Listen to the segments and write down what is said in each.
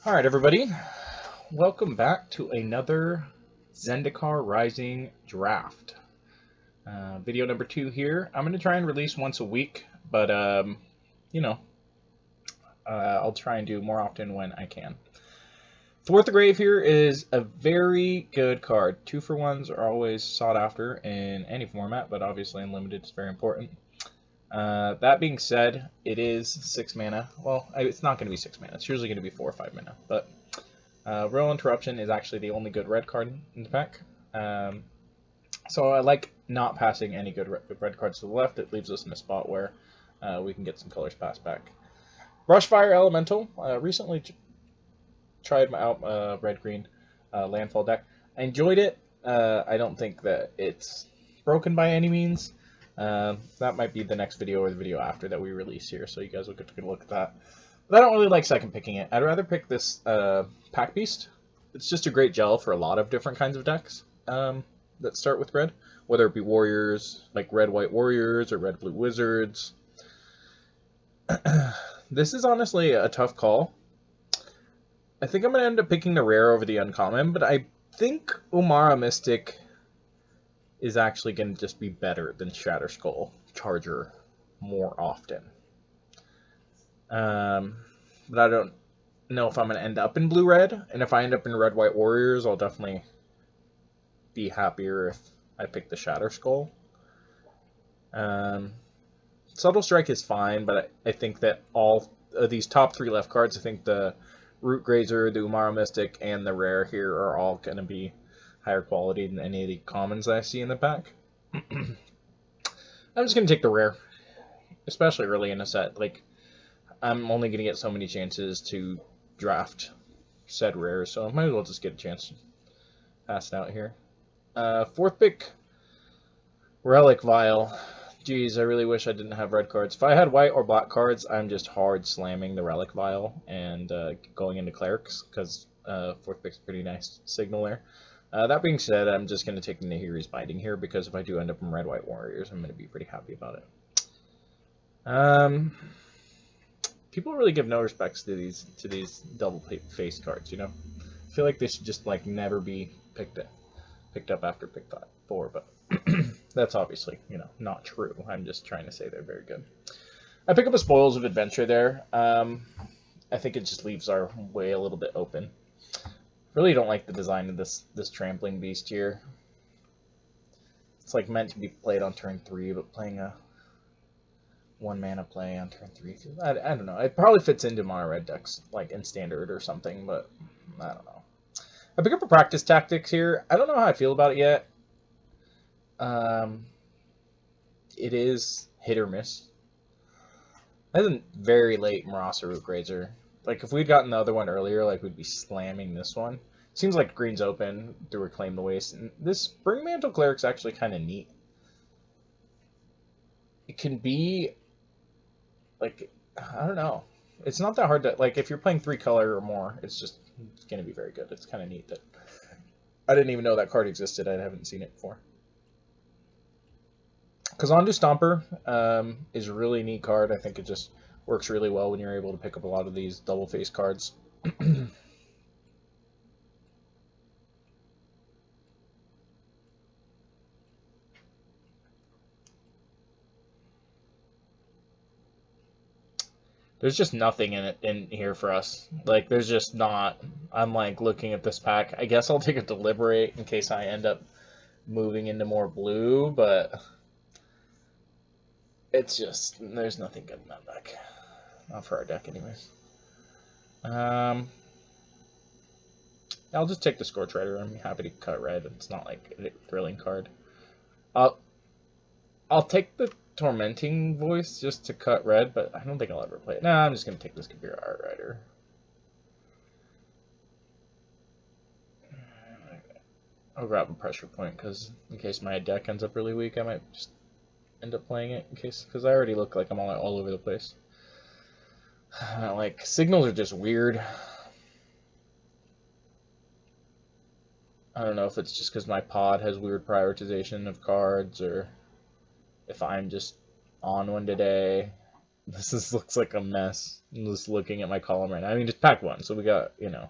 All right, everybody. Welcome back to another Zendikar Rising draft. Video number 2 here. I'm going to try and release once a week, but, you know, I'll try and do more often when I can. Fourth the Grave here is a very good card. 2-for-1s are always sought after in any format, but obviously in Limited it's very important. That being said, it is 6 mana. Well, it's not going to be 6 mana. It's usually going to be 4 or 5 mana, but Royal Interruption is actually the only good red card in the pack. So I like not passing any good red cards to the left. It leaves us in a spot where we can get some colors passed back. Brushfire Elemental. Recently tried out red-green landfall deck. I enjoyed it. I don't think that it's broken by any means. That might be the next video or the video after that we release here, so you guys will get to look at that. But I don't really like second picking it. I'd rather pick this Packbeast. It's just a great gel for a lot of different kinds of decks that start with red, whether it be warriors, like red-white warriors or red-blue wizards. This is honestly a tough call. I think I'm going to end up picking the rare over the uncommon, but I think Umara Mystic is actually going to just be better than Shatterskull Charger more often. But I don't know if I'm going to end up in blue-red, and if I end up in red-white warriors, I'll definitely be happier if I pick the Shatterskull. Subtle Strike is fine, but I think that all of these top 3 left cards, I think the Root Grazer, the Umara Mystic, and the rare here are all going to be higher quality than any of the commons I see in the pack. I'm just going to take the rare, especially early in a set. Like, I'm only going to get so many chances to draft said rare, so I might as well just get a chance to pass it out here. Fourth pick, Relic Vial. Geez, I really wish I didn't have red cards. If I had white or black cards, I'm just hard slamming the Relic Vial and going into Clerics, because fourth pick's a pretty nice signal there. That being said, I'm just going to take the Nahiri's Binding here, because if I do end up in red-white warriors, I'm going to be pretty happy about it. People really give no respects to these double-faced cards, you know? I feel like they should just, like, never be picked up after pick 4, but that's obviously, you know, not true. I'm just trying to say they're very good. I pick up a Spoils of Adventure there. I think it just leaves our way a little bit open. Really don't like the design of this trampling beast here. It's like meant to be played on turn 3, but playing a 1-mana play on turn 3. I don't know. It probably fits into mono red decks, like in standard or something, but I don't know. I pick up a Practice Tactics here. I don't know how I feel about it yet. It is hit or miss. That's a very late Marasa Root Grazer. Like, if we'd gotten the other one earlier, like, we'd be slamming this one. Seems like green's open to Reclaim the Waste. And this Spring Mantle Cleric's actually kind of neat. It can be, like, I don't know. It's not that hard to, like, if you're playing 3 color or more, it's going to be very good. It's kind of neat that I didn't even know that card existed. I haven't seen it before. Kazandu Stomper is a really neat card. I think it just works really well when you're able to pick up a lot of these double-face cards. There's just nothing in here for us. Like, there's just not. I'm like looking at this pack. I guess I'll take a Deliberate in case I end up moving into more blue, but it's just, there's nothing good in that deck. Not for our deck, anyways. I'll just take the Scorch Rider. I'm happy to cut red. It's not like a thrilling card. I'll take the Tormenting Voice just to cut red, but I don't think I'll ever play it. Nah, I'm just going to take this Kabira Art Rider. I'll grab a Pressure Point, because in case my deck ends up really weak, I might just end up playing it, in case, because I already look like I'm all over the place. Like, signals are just weird. I don't know if it's just because my pod has weird prioritization of cards, or if I'm just on one today. looks like a mess. I'm just looking at my column right now. I mean, it's pack 1, so we got, you know,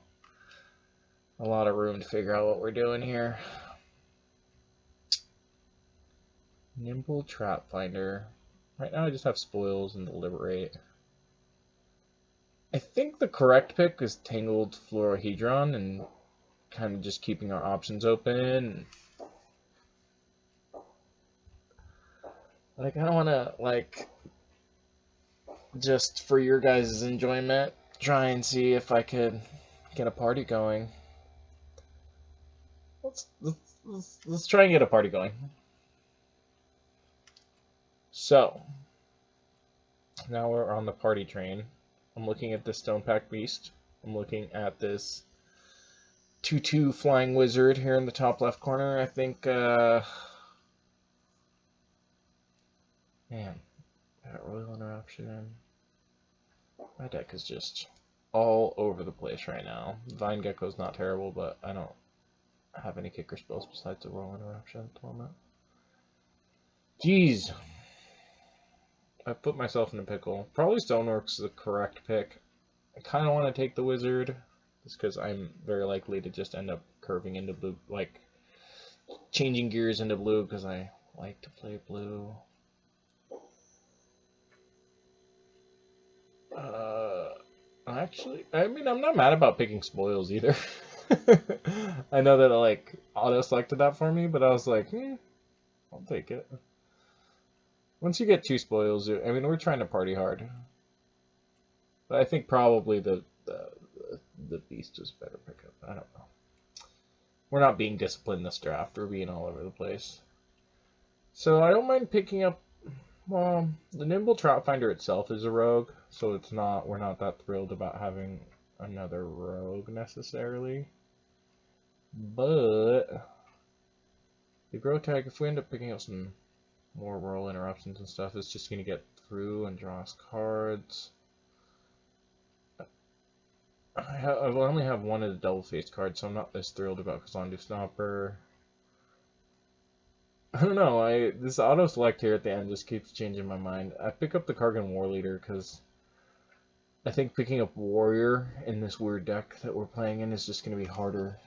a lot of room to figure out what we're doing here. Nimble Trap Finder. Right now I just have Spoils and Deliberate. I think the correct pick is Tangled Fluorohedron and kind of just keeping our options open. Like, I don't want to, like, just for your guys' enjoyment, try and see if I could get a party going. Let's try and get a party going. So, now we're on the party train. I'm looking at this Stone Packbeast. I'm looking at this 2/2 Flying Wizard here in the top left corner. I think, man, that Royal Interruption. My deck is just all over the place right now. Vine Gecko's not terrible, but I don't have any kicker spells besides the Royal Interruption at the moment. Jeez. I put myself in a pickle. Probably Stonework's the correct pick. I kind of want to take the Wizard, just because I'm very likely to just end up curving into blue, like changing gears into blue, because I like to play blue. Actually, I mean, I'm not mad about picking Spoils either. I know that I like auto-selected that for me, but I was like, I'll take it. Once you get 2 Spoils, I mean, we're trying to party hard. But I think probably the Beast is better pickup. I don't know. We're not being disciplined this draft. We're being all over the place. So I don't mind picking up. Well, the Nimble Trap Finder itself is a rogue, so it's not. We're not that thrilled about having another rogue necessarily. But the Grow Tag, if we end up picking up some more Royal Interruptions and stuff, it's just going to get through and draw us cards. I only have one of the double-faced cards, so I'm not as thrilled about Kazandu Stomper. I don't know, this auto-select here at the end just keeps changing my mind. I pick up the Kargan War Leader because I think picking up Warrior in this weird deck that we're playing in is just going to be harder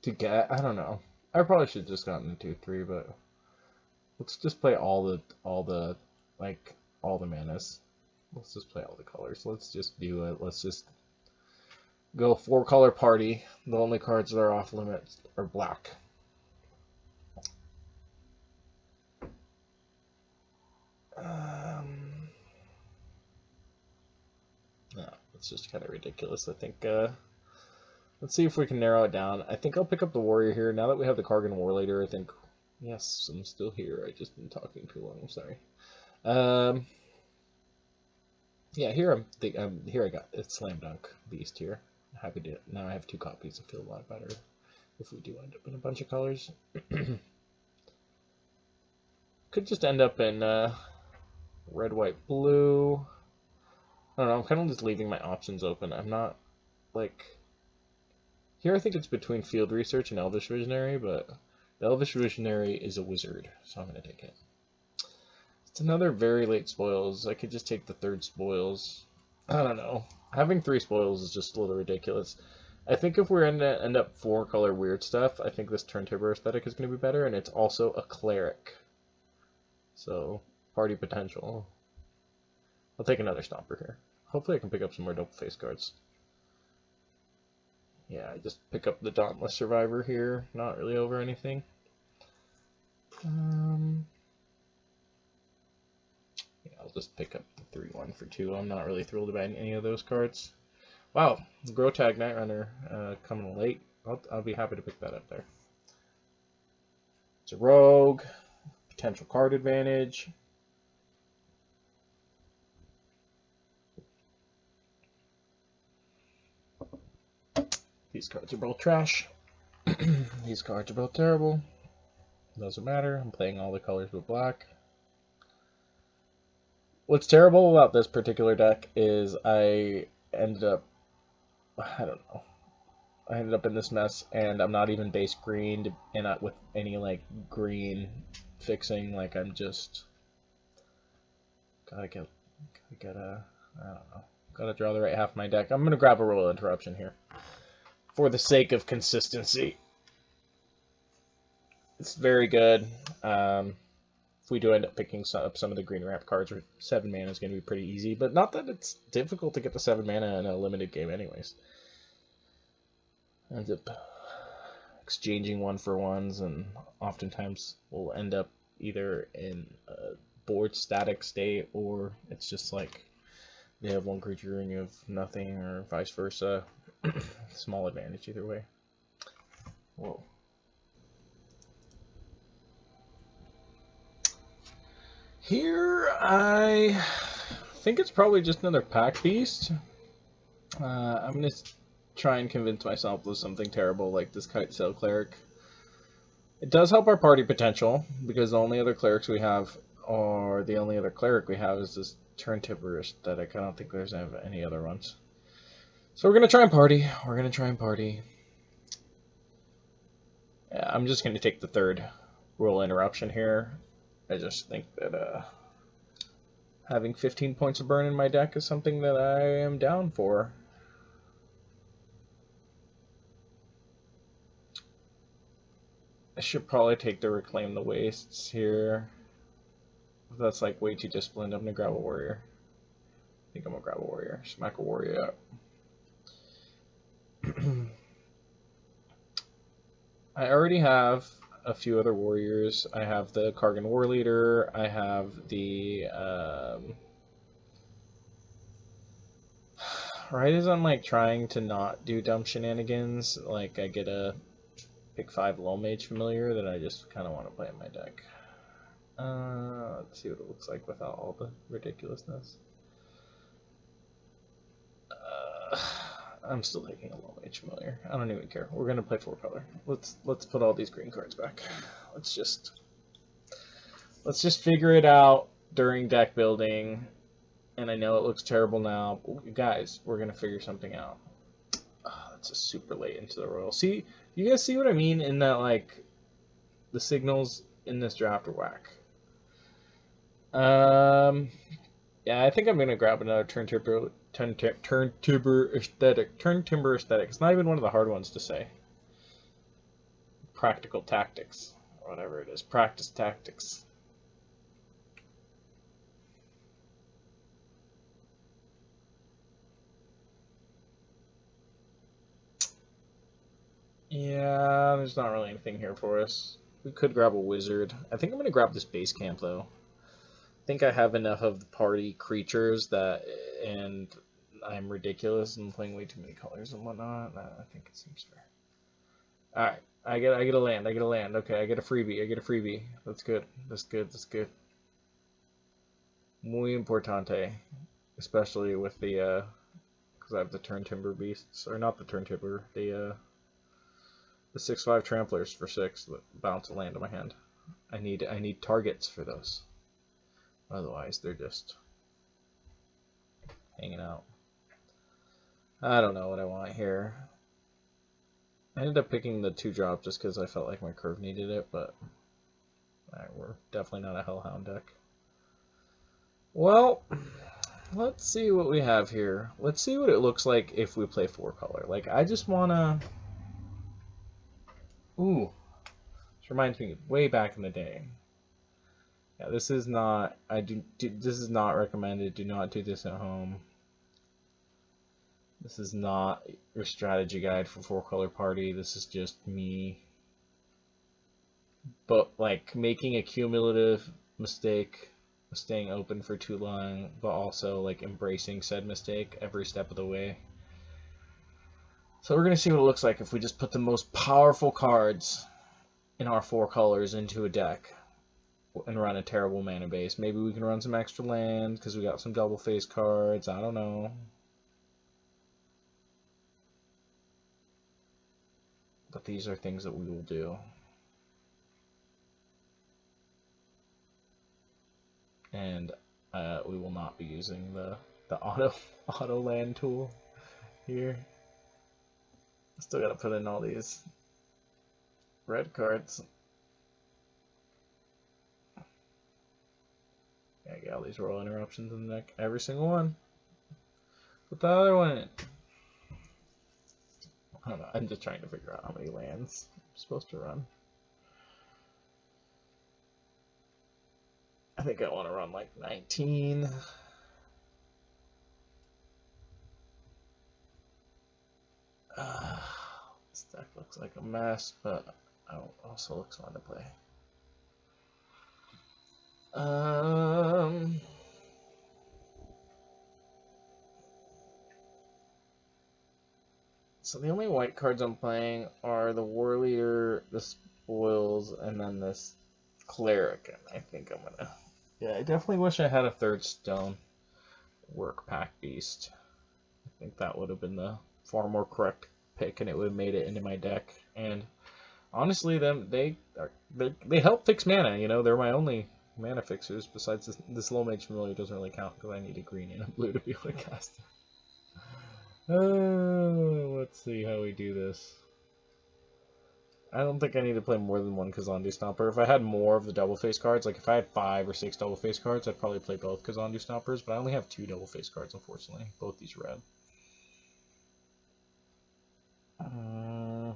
to get. I don't know. I probably should have just gotten the 2/3, but let's just play all the manas. Let's just play all the colors. Let's just do it. Let's just go 4-color party. The only cards that are off limits are black. No, it's just kind of ridiculous. I think, let's see if we can narrow it down. I think I'll pick up the Warrior here. Now that we have the Kargan War Leader, I think, yes, I'm still here. I just been talking too long. I'm sorry. Yeah, here here I got it. Slam Dunk Beast here. Happy to. Now I have 2 copies. I feel a lot better if we do end up in a bunch of colors. Could just end up in red, white, blue. I don't know. I'm kind of just leaving my options open. I'm not like here. I think it's between Field Research and Elvish Visionary, but the Elvish Visionary is a wizard, so I'm gonna take it. It's another very late Spoils. I could just take the 3rd Spoils. I don't know. Having 3 Spoils is just a little ridiculous. I think if we're going to end up 4-color weird stuff, I think this Turntable aesthetic is going to be better, and it's also a Cleric. So, party potential. I'll take another Stomper here. Hopefully I can pick up some more double face cards. Yeah, I just pick up the Dauntless Survivor here. Not really over anything. I'll just pick up the 3/1 for 2. I'm not really thrilled about any of those cards. Wow, Grow Tag Night Runner coming late. I'll be happy to pick that up there. It's a rogue, potential card advantage. These cards are both trash. These cards are both terrible. Doesn't matter. I'm playing all the colors with black. What's terrible about this particular deck is I ended up in this mess, and I'm not even base green and not with any like green fixing. Like I'm just I don't know. Gotta draw the right half of my deck. I'm gonna grab a Royal Interruption here. For the sake of consistency. It's very good. If we do end up picking up some of the green ramp cards, 7 mana is going to be pretty easy, but not that it's difficult to get the 7 mana in a limited game anyways. Ends up exchanging 1-for-1s, and oftentimes we'll end up either in a board static state, or it's just like they have 1 creature and you have nothing, or vice versa. Small advantage either way. Whoa. Here, I think it's probably just another Packbeast. I'm going to try and convince myself of something terrible like this Kite Sail Cleric. It does help our party potential, because the only other clerics we have, or the only other cleric we have, is this Turn Tipper aesthetic. I don't think there's any other ones. So we're going to try and party. Yeah, I'm just going to take the 3rd Royal Interruption here. I just think that having 15 points of burn in my deck is something that I am down for. I should probably take the Reclaim the Wastes here. If that's like way too disciplined, I'm going to grab a Warrior. I think I'm going to grab a Warrior. Smack a Warrior up. I already have a few other warriors. I have the Kargan War Leader. I have the right as I'm like trying to not do dumb shenanigans, like I get a pick 5 Low Mage Familiar that I just kind of want to play in my deck. Let's see what it looks like without all the ridiculousness. I'm still taking a Low Mage Familiar. I don't even care. We're gonna play 4-color. Let's put all these green cards back. Let's just figure it out during deck building. And I know it looks terrible now, but guys, we're gonna figure something out. Oh, that's just super late into the Royal. See, you guys see what I mean in that, like, the signals in this draft are whack. Yeah, I think I'm gonna grab another Turn Timber aesthetic. It's not even one of the hard ones to say. Practical Tactics, or whatever it is. Practice Tactics. Yeah, there's not really anything here for us. We could grab a Wizard. I think I'm gonna grab this base camp though. I think I have enough of the party creatures that, and I'm ridiculous and playing way too many colors and whatnot. I think it seems fair. All right, I get a land. Okay, I get a freebie. That's good. Muy importante, especially with the because I have the Turn Timber beasts, or not the Turn Timber, the 6/5 Tramplers for 6 that bounce a land in my hand. I need targets for those. Otherwise, they're just hanging out. I don't know what I want here. I ended up picking the 2-drop just because I felt like my curve needed it, but we're definitely not a Hellhound deck. Well, let's see what we have here. Let's see what it looks like if we play 4-color. Like, I just want to... Ooh. This reminds me of way back in the day. Yeah, this is not... this is not recommended. Do not do this at home. This is not your strategy guide for 4-color party. This is just me, but like making a cumulative mistake of staying open for too long, but also like embracing said mistake every step of the way. So we're gonna see what it looks like if we just put the most powerful cards in our 4 colors into a deck and run a terrible mana base. Maybe we can run some extra lands because we got some double face cards. I don't know. But these are things that we will do. And we will not be using the auto land tool here. Still gotta put in all these red cards. Yeah, get all these royal interruptions in the deck. Every single one. Put the other one in. I don't know. I'm just trying to figure out how many lands I'm supposed to run. I think I want to run like 19. This deck looks like a mess, but also looks fun to play. So the only white cards I'm playing are the War Leader, the Spoils, and then this Cleric. And I think I'm gonna. Yeah, I definitely wish I had a third stone work Packbeast. I think that would have been the far more correct pick, and it would have made it into my deck. And honestly, they help fix mana. You know, they're my only mana fixers. Besides this Low Mage Familiar doesn't really count because I need a green and a blue to be able to cast it. Let's see how we do this. I don't think I need to play more than one Kazandu Stomper. If I had more of the double face cards, like if I had 5 or 6 double face cards, I'd probably play both Kazandu Stompers, but I only have 2 double face cards, unfortunately. Both these red. I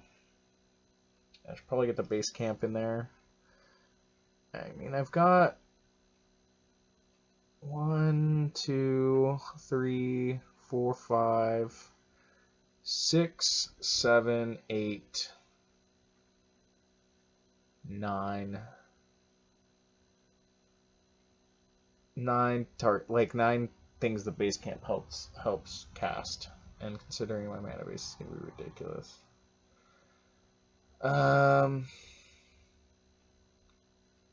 should probably get the base camp in there. I mean, I've got 1, 2, 3, 4, 5, 6, 7, 8, 9 things the base camp helps cast, and considering my mana base is gonna be ridiculous.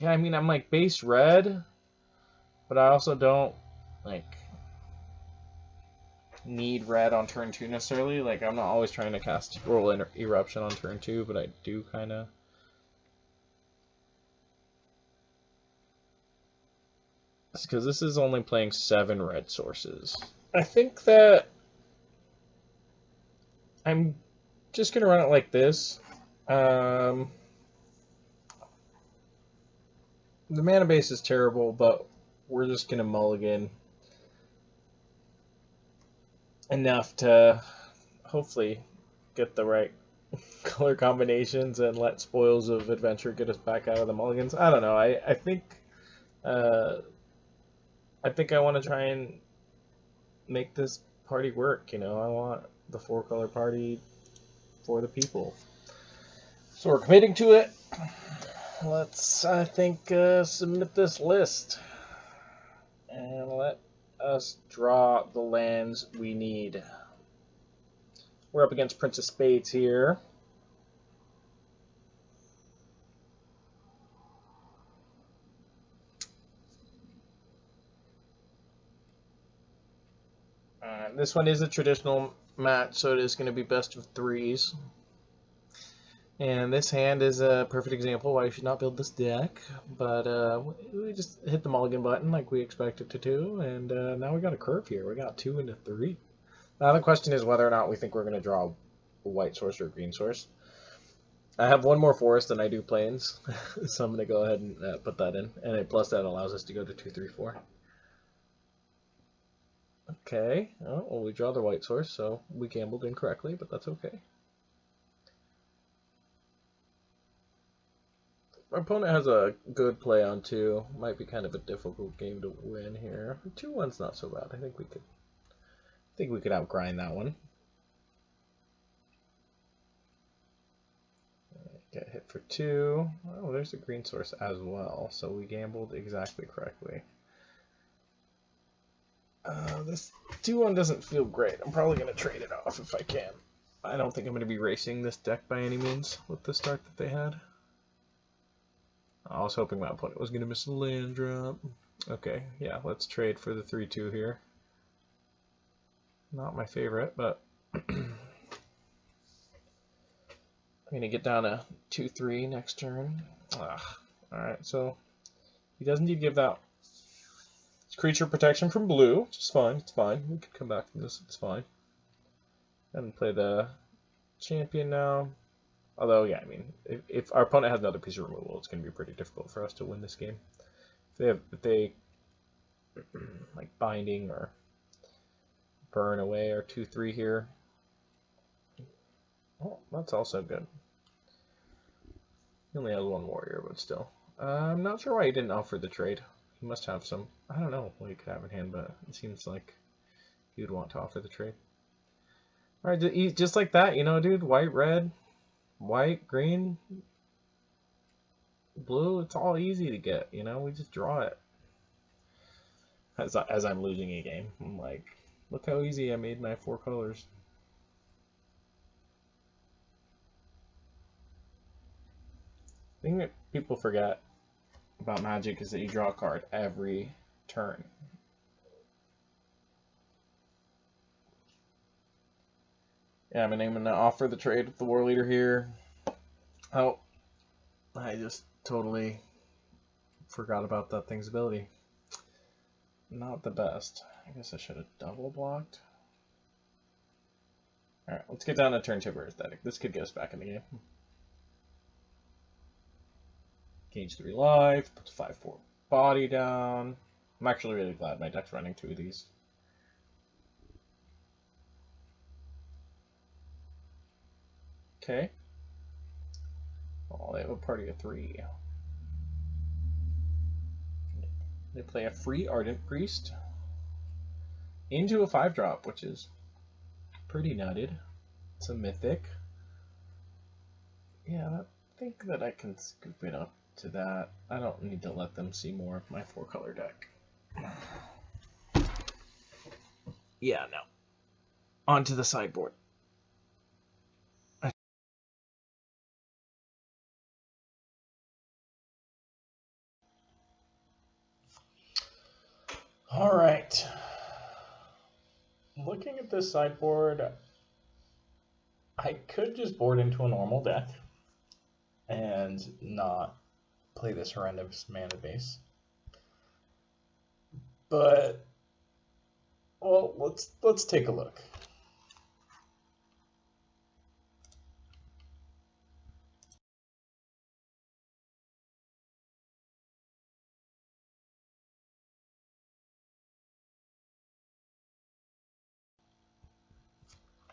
Yeah, I mean, I'm like base red, but I also don't like need red on turn 2 necessarily. Like, I'm not always trying to cast Royal Eruption on turn 2, but I do kind of. Because this is only playing 7 red sources. I think that I'm just going to run it like this. The mana base is terrible, but we're just going to mulligan enough to hopefully get the right color combinations and let Spoils of Adventure get us back out of the mulligans. I don't know. I think I want to try and make this party work, you know. I want the 4-color party for the people. So we're committing to it. Let's, I think, submit this list. And let us draw the lands we need. We're up against Prince of Spades here. This one is a traditional match, so it is going to be best of 3s. And this hand is a perfect example why you should not build this deck. But we just hit the mulligan button like we expected to do, and now we got a curve here. We got 2 into 3. Now the question is whether or not we think we're going to draw a white source or a green source. I have 1 more forest than I do plains, so I'm going to go ahead and put that in. And plus that allows us to go to 2, 3, 4. Okay, oh, well, we draw the white source, so we gambled incorrectly, but that's okay. Our opponent has a good play on 2. Might be kind of a difficult game to win here. 2-1's not so bad. I think we could outgrind that one. Get hit for 2. Oh, there's a green source as well, so we gambled exactly correctly. This 2-1 doesn't feel great. I'm probably going to trade it off if I can. I don't think I'm going to be racing this deck by any means with the start that they had. I was hoping my opponent was going to miss a land drop. Okay, yeah, let's trade for the 3-2 here. Not my favorite, but I'm going to get down to 2-3 next turn. Alright, so he does need to give that creature protection from blue, which is fine. It's fine. We could come back from this. It's fine. And play the champion now. Although, yeah, I mean, if our opponent has another piece of removal, it's going to be pretty difficult for us to win this game. If they like binding or burn away our 2/3 here. Oh, that's also good. He only has one warrior, but still. I'm not sure why he didn't offer the trade. He must have some, I don't know what he could have in hand, but it seems like he would want to offer the trade. Alright, just like that, you know, dude. White, red, white, green, blue. It's all easy to get, you know. We just draw it. As I'm losing a game, I'm like, look how easy I made my 4 colors. The thing that people forget about Magic is that you draw a card every turn. Yeah, I'm going to offer the trade with the War Leader here. Oh, I just totally forgot about that thing's ability. Not the best. I guess I should have double blocked. Alright, let's get down to turn tipper aesthetic. This could get us back in the game. Gauge 3 life, puts 5/4 body down. I'm actually really glad my deck's running 2 of these. Okay. Oh, they have a party of 3. They play a free Ardent Priest into a 5-drop, which is pretty nutted. It's a mythic. Yeah, I think that I can scoop it up to that. I don't need to let them see more of my 4-color deck. Yeah, no. Onto the sideboard. All right. Looking at this sideboard, I could just board into a normal deck and not play this horrendous mana base. But, well, let's take a look.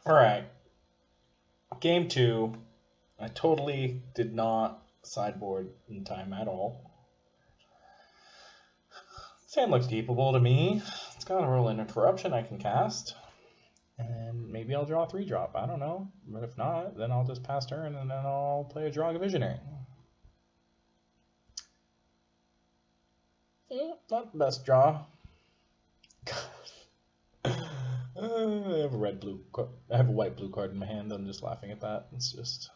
All right. Game 2, I totally did not sideboard in time at all. This hand looks keepable to me. It's got a Rolling Interruption I can cast. And maybe I'll draw a 3-drop. I don't know. But if not, then I'll just pass turn and then I'll play a Draw a Visionary. Not the best draw. I have a red-blue. I have a white-blue card in my hand. I'm just laughing at that. It's just.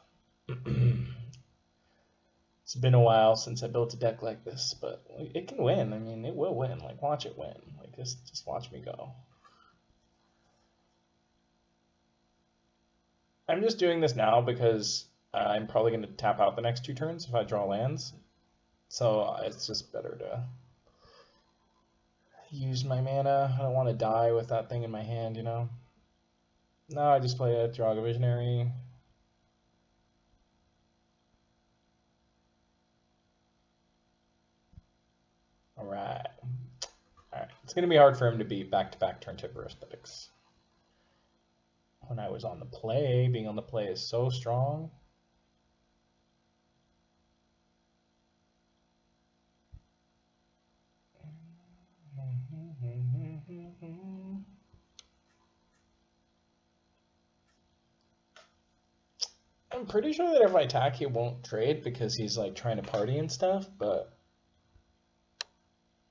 It's been a while since I built a deck like this, but it can win. I mean, it will win. Like, watch it win. Like, just watch me go. I'm just doing this now because I'm probably going to tap out the next 2 turns if I draw lands. So it's just better to use my mana. I don't want to die with that thing in my hand, you know? No, I just play a Draw a Visionary. Alright. Alright. It's going to be hard for him to beat back-to-back turn tipper aesthetics. When I was on the play, being on the play is so strong. I'm pretty sure that if I attack, he won't trade because he's like trying to party and stuff, but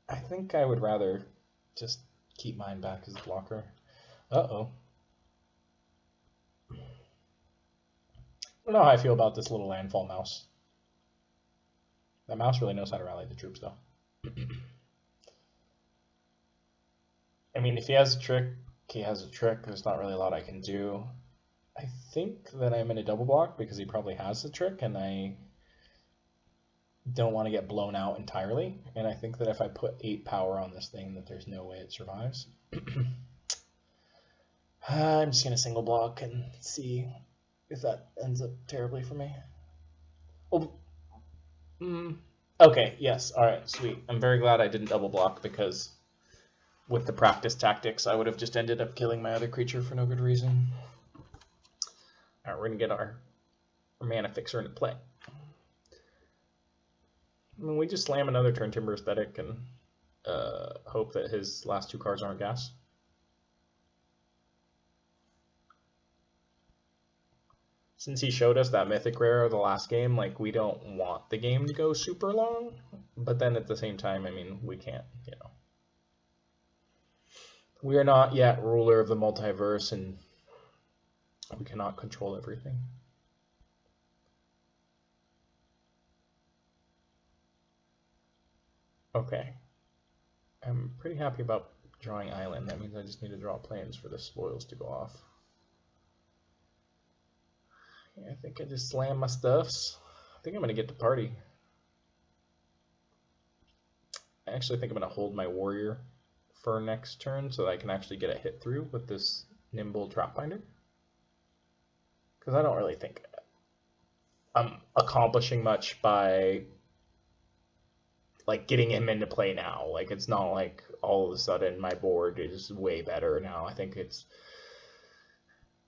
I think I would rather just keep mine back as a blocker. Uh-oh. I don't know how I feel about this little landfall mouse. That mouse really knows how to rally the troops, though. I mean, if he has a trick, he has a trick. There's not really a lot I can do. I think that I'm in a double block because he probably has the trick, and I don't want to get blown out entirely. And I think that if I put 8 power on this thing, that there's no way it survives. I'm just going to single block and see if that ends up terribly for me. Oh, okay, yes, alright, sweet. I'm very glad I didn't double block because with the practice tactics, I would have just ended up killing my other creature for no good reason. Alright, we're going to get our mana fixer into play. I mean, we just slam another turn Timber Aesthetic and hope that his last 2 cards aren't gas. Since he showed us that Mythic Rare the last game, like, we don't want the game to go super long, but then at the same time, I mean, we can't, you know. We are not yet ruler of the multiverse, and we cannot control everything. Okay. I'm pretty happy about drawing Island. That means I just need to draw planes for the spoils to go off. I think I just slam my stuffs. I think I'm going to get to party. I actually think I'm going to hold my warrior for next turn so that I can actually get a hit through with this nimble trap finder. Because I don't really think I'm accomplishing much by like getting him into play now. Like, it's not like all of a sudden my board is way better now. I think it's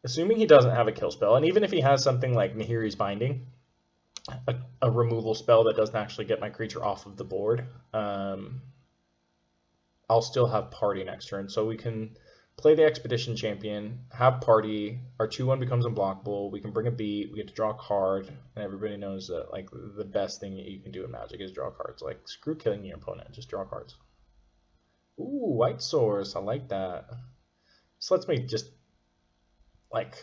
assuming he doesn't have a kill spell, and even if he has something like Nahiri's Binding, a removal spell that doesn't actually get my creature off of the board, I'll still have party next turn. So we can play the Expedition Champion, have party, our 2/1 becomes unblockable, we can bring a beat, we get to draw a card, and everybody knows that like the best thing that you can do in Magic is draw cards. Like, screw killing your opponent, just draw cards. Ooh, White Source, I like that. This lets me just like,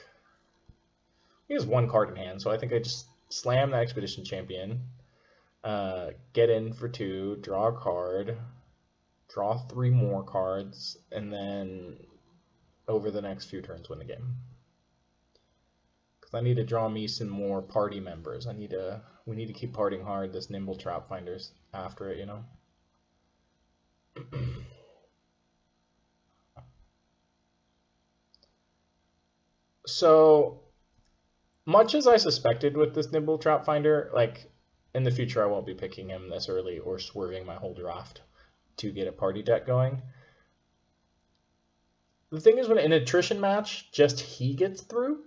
he has 1 card in hand, so I think I just slam the Expedition Champion, get in for 2, draw a card, draw 3 more cards, and then over the next few turns win the game. Because I need to draw me some more party members. We need to keep partying hard. This Nimble Trap Finder's after it, you know. So, much as I suspected with this Nimble Trap Finder, like, in the future I won't be picking him this early or swerving my whole draft to get a party deck going. The thing is, when in an attrition match, just he gets through.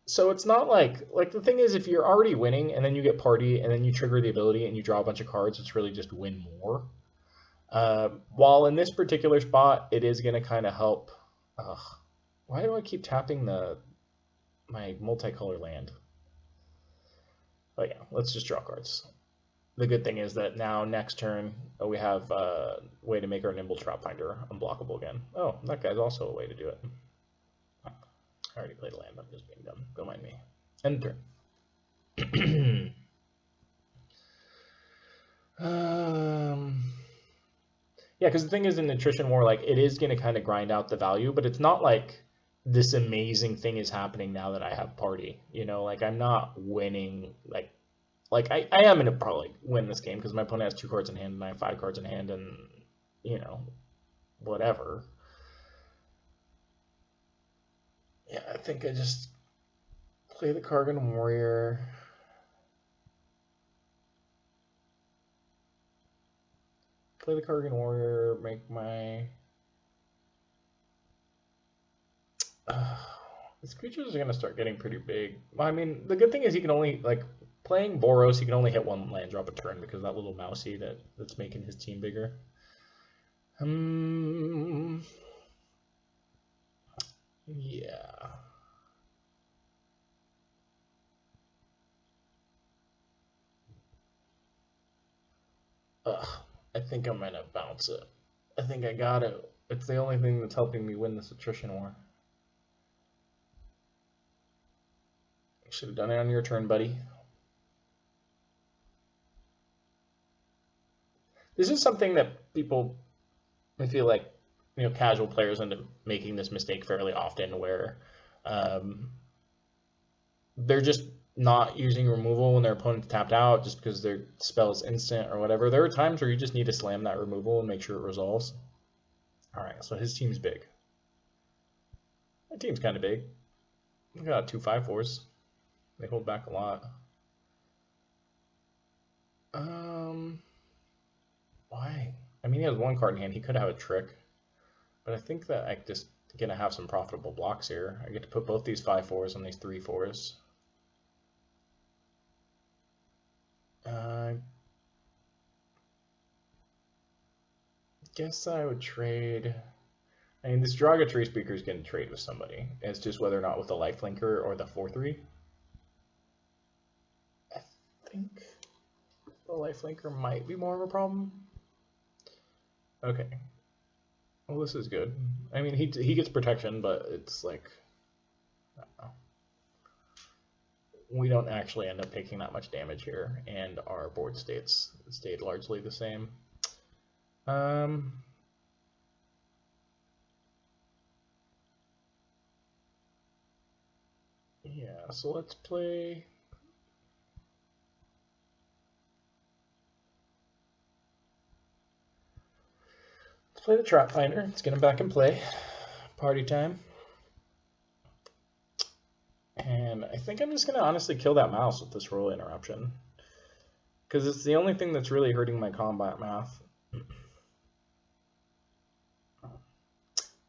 So it's not like the thing is, if you're already winning and then you get party and then you trigger the ability and you draw a bunch of cards, it's really just win more. While in this particular spot, it is going to kind of help. Why do I keep tapping my multicolor land? But yeah, let's just draw cards. The good thing is that now next turn we have a way to make our Nimble Trap Finder unblockable again. Oh, that guy's also a way to do it. I already played a land, I'm just being dumb. Don't mind me. End turn. Yeah, because the thing is, in Attrition War, like, it is going to kind of grind out the value, but it's not like this amazing thing is happening now that I have party. You know, like, I'm not winning, like I am going to probably win this game because my opponent has 2 cards in hand and I have 5 cards in hand, and, you know, whatever. Yeah, I think I just play the Kargan Warrior. Play the Kargan Warrior, make my... This creature is going to start getting pretty big. I mean, the good thing is he can only, like, playing Boros, he can only hit 1 land drop a turn because that little mousey that's making his team bigger. Yeah. I think I'm going to bounce it. I think I got it. It's the only thing that's helping me win this attrition war. Should have done it on your turn, buddy. This is something that people, I feel like, you know, casual players end up making this mistake fairly often, where they're just not using removal when their opponent's tapped out just because their spell is instant or whatever. There are times where you just need to slam that removal and make sure it resolves. Alright, so his team's big. My team's kind of big. We got 2 5/4s. They hold back a lot. Why? I mean, he has 1 card in hand. He could have a trick. But I think that I'm just going to have some profitable blocks here. I get to put both these 5/4s on these 3/4s. Guess I would trade. I mean, this Draga Tree Speaker is going to trade with somebody. It's just whether or not with the Lifelinker or the 4/3. I think the Lifelinker might be more of a problem. Okay. Well, this is good. I mean, he gets protection, but it's like, I don't know. We don't actually end up taking that much damage here, and our board states stayed largely the same. Yeah, so let's play. Let's play the Trap Finder. Let's get him back in play. Party time. And I think I'm just going to honestly kill that mouse with this roll interruption. Because it's the only thing that's really hurting my combat math.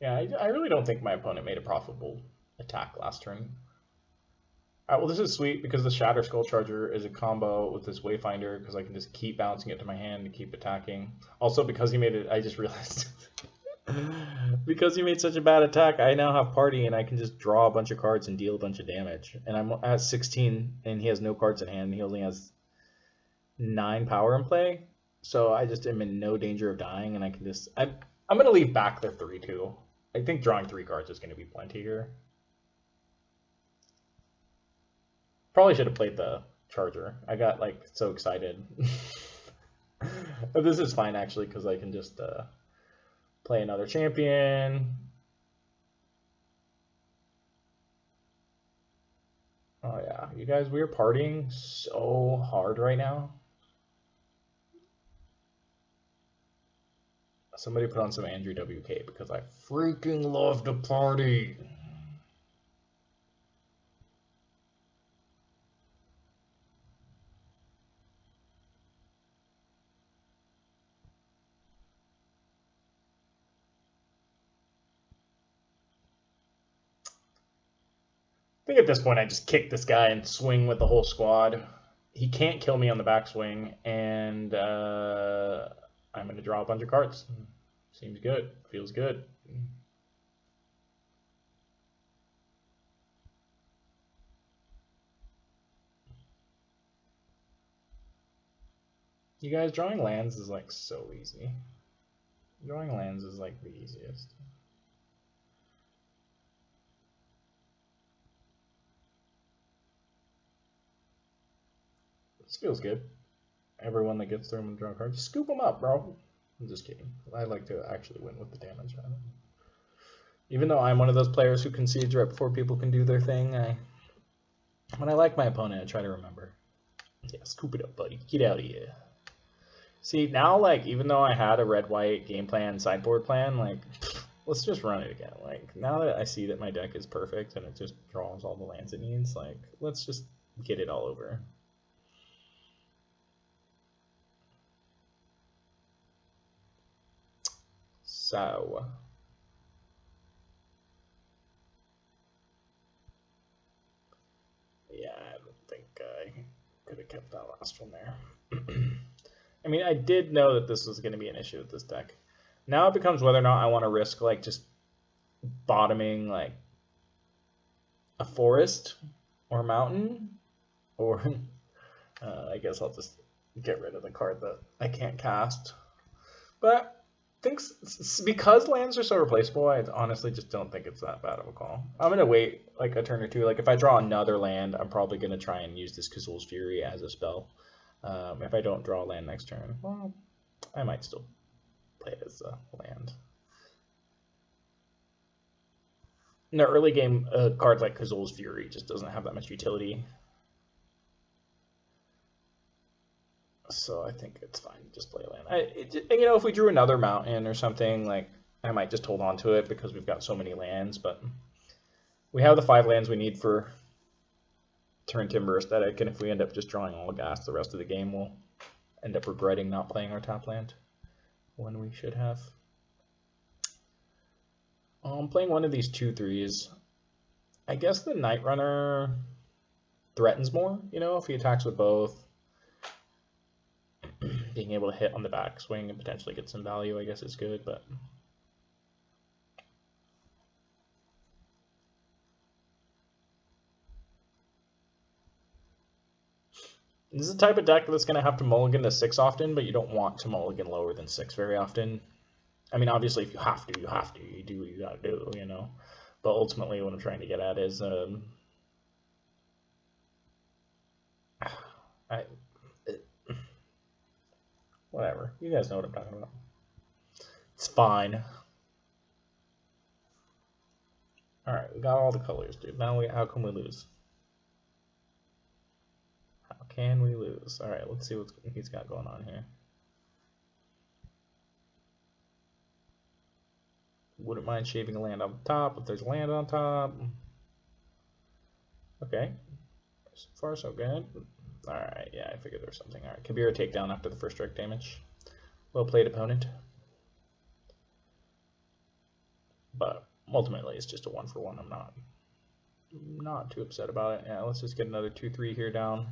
Yeah, I really don't think my opponent made a profitable attack last turn. Alright, well this is sweet because the Shatter Skull Charger is a combo with this Wayfinder because I can just keep bouncing it to my hand to keep attacking. Also because he made it, I just realized, because he made such a bad attack, I now have Party and I can just draw a bunch of cards and deal a bunch of damage. And I'm at 16 and he has no cards in hand, he only has 9 power in play. So I just am in no danger of dying and I can just, I'm going to leave back the 3/2. I think drawing 3 cards is going to be plenty here. Probably should have played the Charger. I got like so excited. But this is fine actually because I can just play another champion. Oh yeah, you guys, we're partying so hard right now. Somebody put on some Andrew WK because I freaking love to party. I think at this point I just kick this guy and swing with the whole squad. He can't kill me on the backswing, and I'm going to draw a bunch of cards. Seems good. Feels good. You guys, drawing lands is like so easy. Drawing lands is like the easiest. This feels good. Everyone that gets through them and draw cards, scoop them up, bro. I'm just kidding. I like to actually win with the damage. Even though I'm one of those players who concedes right before people can do their thing, when I like my opponent, I try to remember. Yeah, scoop it up, buddy. Get out of here. See, now, like, even though I had a red-white game plan, sideboard plan, like, let's just run it again. Like, now that I see that my deck is perfect and it just draws all the lands it needs, like, let's just get it all over. So, yeah, I don't think I could have kept that last one there. I mean, I did know that this was going to be an issue with this deck. Now it becomes whether or not I want to risk, like, just bottoming, like, a forest or a mountain, or I guess I'll just get rid of the card that I can't cast. But because lands are so replaceable, I honestly just don't think it's that bad of a call. I'm going to wait like a turn or two. Like if I draw another land, I'm probably going to try and use this Kazul's Fury as a spell. If I don't draw a land next turn, well, I might still play it as a land. In the early game, a card like Kazul's Fury just doesn't have that much utility. So I think it's fine to just play land. You know, if we drew another mountain or something, like I might just hold on to it because we've got so many lands. But we have the 5 lands we need for turn Timber Aesthetic, and if we end up just drawing all gas the rest of the game, we'll end up regretting not playing our top land when we should have. I'm playing one of these 2/3s. I guess the Night Runner threatens more, you know, if he attacks with both. Being able to hit on the backswing and potentially get some value, I guess, is good, but... This is the type of deck that's going to have to mulligan to 6 often, but you don't want to mulligan lower than 6 very often. I mean, obviously, if you have to, you have to. You do what you got to do, you know. But ultimately, what I'm trying to get at is... whatever. You guys know what I'm talking about. It's fine. Alright, we got all the colors, dude. Now, how can we lose? How can we lose? Alright, let's see what he's got going on here. Wouldn't mind shaving a land on top if there's a land on top. Okay. So far, so good. Alright, yeah, I figured there was something. Alright, Kabira takedown after the first strike damage. Well played, opponent. But ultimately, it's just a 1-for-1. I'm not too upset about it. Yeah, let's just get another 2/3 here down.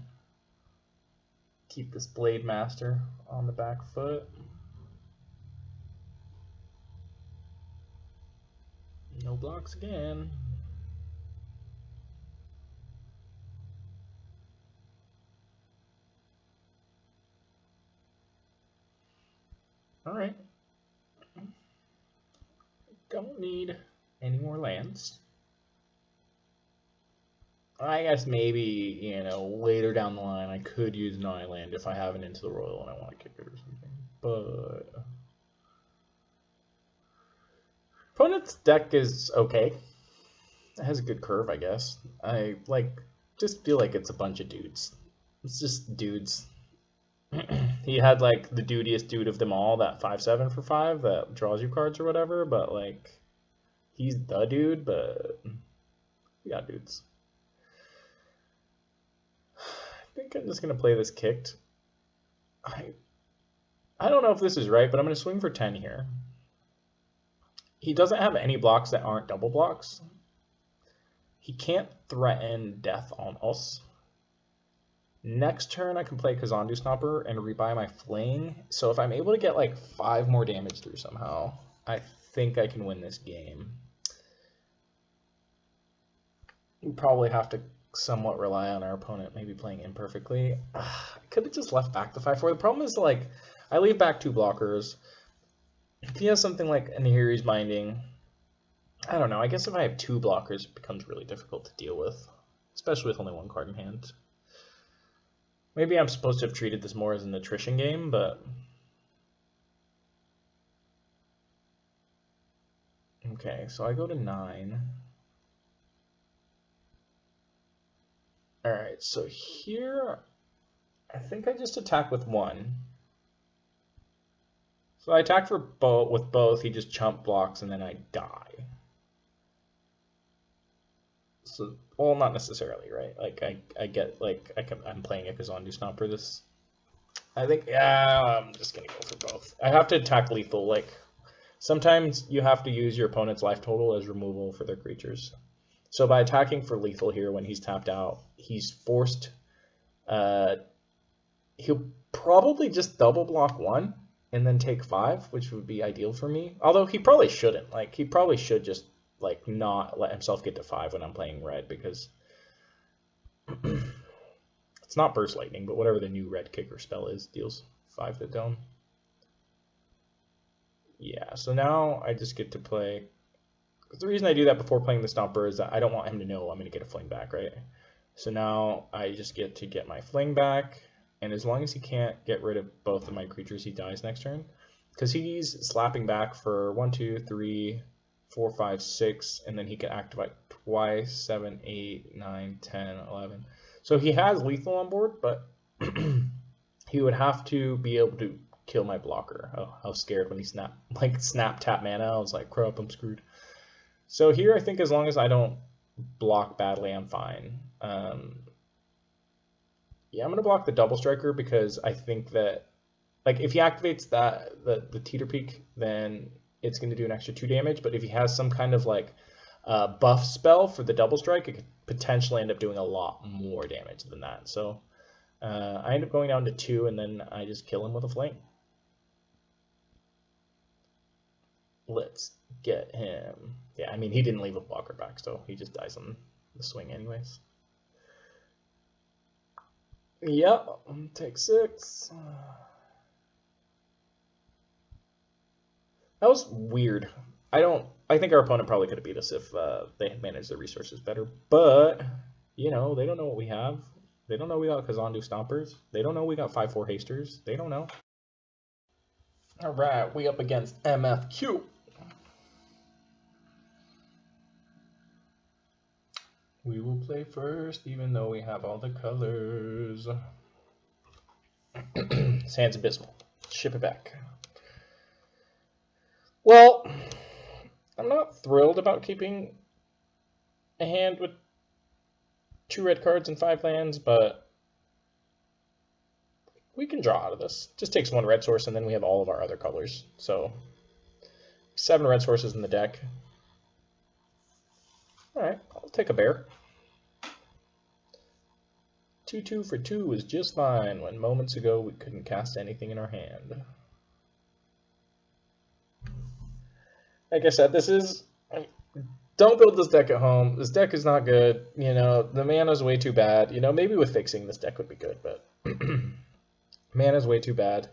Keep this Blade Master on the back foot. No blocks again. Alright. Don't need any more lands. I guess maybe, you know, later down the line I could use an island if I have an Into the Royal and I want to kick it or something. But opponent's deck is okay. It has a good curve, I guess. I just feel like it's a bunch of dudes. It's just dudes. He had like the dudiest dude of them all, that 5/7 for 5 that draws you cards or whatever, but like he's the dude, but we got dudes. I think I'm just gonna play this kicked. I don't know if this is right, but I'm gonna swing for 10 here. He doesn't have any blocks that aren't double blocks. He can't threaten death on us. Next turn, I can play Kazandu Snapper and rebuy my Fling. So if I'm able to get like 5 more damage through somehow, I think I can win this game. We probably have to somewhat rely on our opponent maybe playing imperfectly. I could have just left back the 5/4. The problem is, like, I leave back 2 blockers. If he has something like Anahiri's Binding, I don't know. I guess if I have 2 blockers, it becomes really difficult to deal with, especially with only 1 card in hand. Maybe I'm supposed to have treated this more as an attrition game, but... Okay, so I go to 9. Alright, so here, I think I just attack with 1. So I attack for with both, he just chump blocks, and then I die. So, well, not necessarily, right? Like, I get, like, I'm playing a Kazandu Snapper this. I think, yeah, I'm just going to go for both. I have to attack lethal. Like, sometimes you have to use your opponent's life total as removal for their creatures. So by attacking for lethal here when he's tapped out, he's forced, he'll probably just double block 1 and then take 5, which would be ideal for me. Although he probably shouldn't. Like, he probably should just, like, not let himself get to 5 when I'm playing red, because it's not Burst Lightning, but whatever the new red kicker spell is, deals 5 to dome. Yeah, so now I just get to play. The reason I do that before playing the Stomper is that I don't want him to know I'm going to get a Fling back, right? So now I just get to get my Fling back, and as long as he can't get rid of both of my creatures, he dies next turn. Because he's slapping back for 1, 2, 3, 4, 5, 6, and then he can activate twice, 7, 8, 9, 10, 11. So he has lethal on board, but he would have to be able to kill my blocker. Oh, I was scared when he snap tap mana. I was like, crap, I'm screwed. So here, I think as long as I don't block badly, I'm fine. Yeah, I'm gonna block the Double Striker because I think that, like, if he activates that the Teeter Peak, then it's going to do an extra 2 damage. But if he has some kind of like buff spell for the double strike, it could potentially end up doing a lot more damage than that. So I end up going down to 2, and then I just kill him with a flame. Let's get him. Yeah, I mean, he didn't leave a blocker back, so he just dies on the swing anyways. Yep, take 6. That was weird. I think our opponent probably could have beat us if they had managed their resources better. But, you know, they don't know what we have. They don't know we got Kazandu Stompers. They don't know we got 5/4 Hasters. They don't know. Alright, we up against MFQ. We will play first, even though we have all the colors. Sands Abysmal. Ship it back. Well, I'm not thrilled about keeping a hand with 2 red cards and 5 lands, but we can draw out of this. Just takes 1 red source, and then we have all of our other colors. So 7 red sources in the deck. Alright, I'll take a bear. 2/2 for 2 is just fine when moments ago we couldn't cast anything in our hand. Like I said, don't build this deck at home. This deck is not good. You know, the mana's way too bad. You know, maybe with fixing this deck would be good, but mana's way too bad.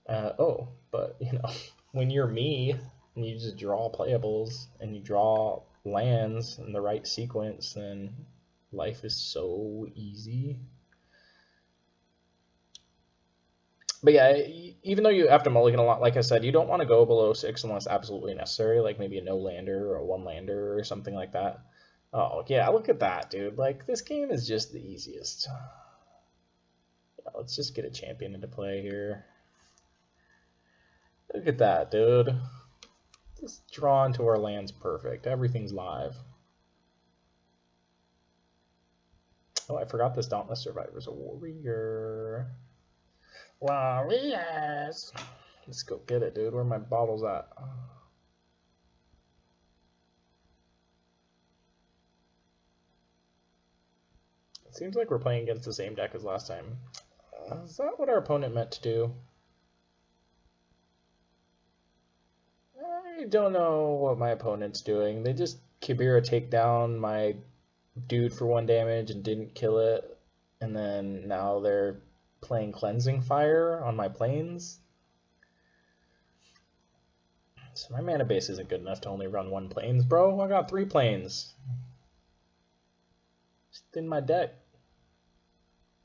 But, you know, when you're me and you just draw playables and you draw lands in the right sequence, then life is so easy. But yeah, even though you have to mulligan a lot, like I said, you don't want to go below 6 unless absolutely necessary, like maybe a no-lander or a 1-lander or something like that. Oh, yeah, look at that, dude. Like, this game is just the easiest. Yeah, let's just get a champion into play here. Look at that, dude. Just draw into our lands perfect. Everything's live. Oh, I forgot this Dauntless Survivor's a warrior. Warriors! Let's go get it, dude. Where are my bottles at? It seems like we're playing against the same deck as last time. Is that what our opponent meant to do? I don't know what my opponent's doing. They just Kibera take down my dude for 1 damage and didn't kill it. And then now they're playing Cleansing Fire on my planes. So my mana base isn't good enough to only run 1 planes, bro. I got 3 planes. Just in my deck.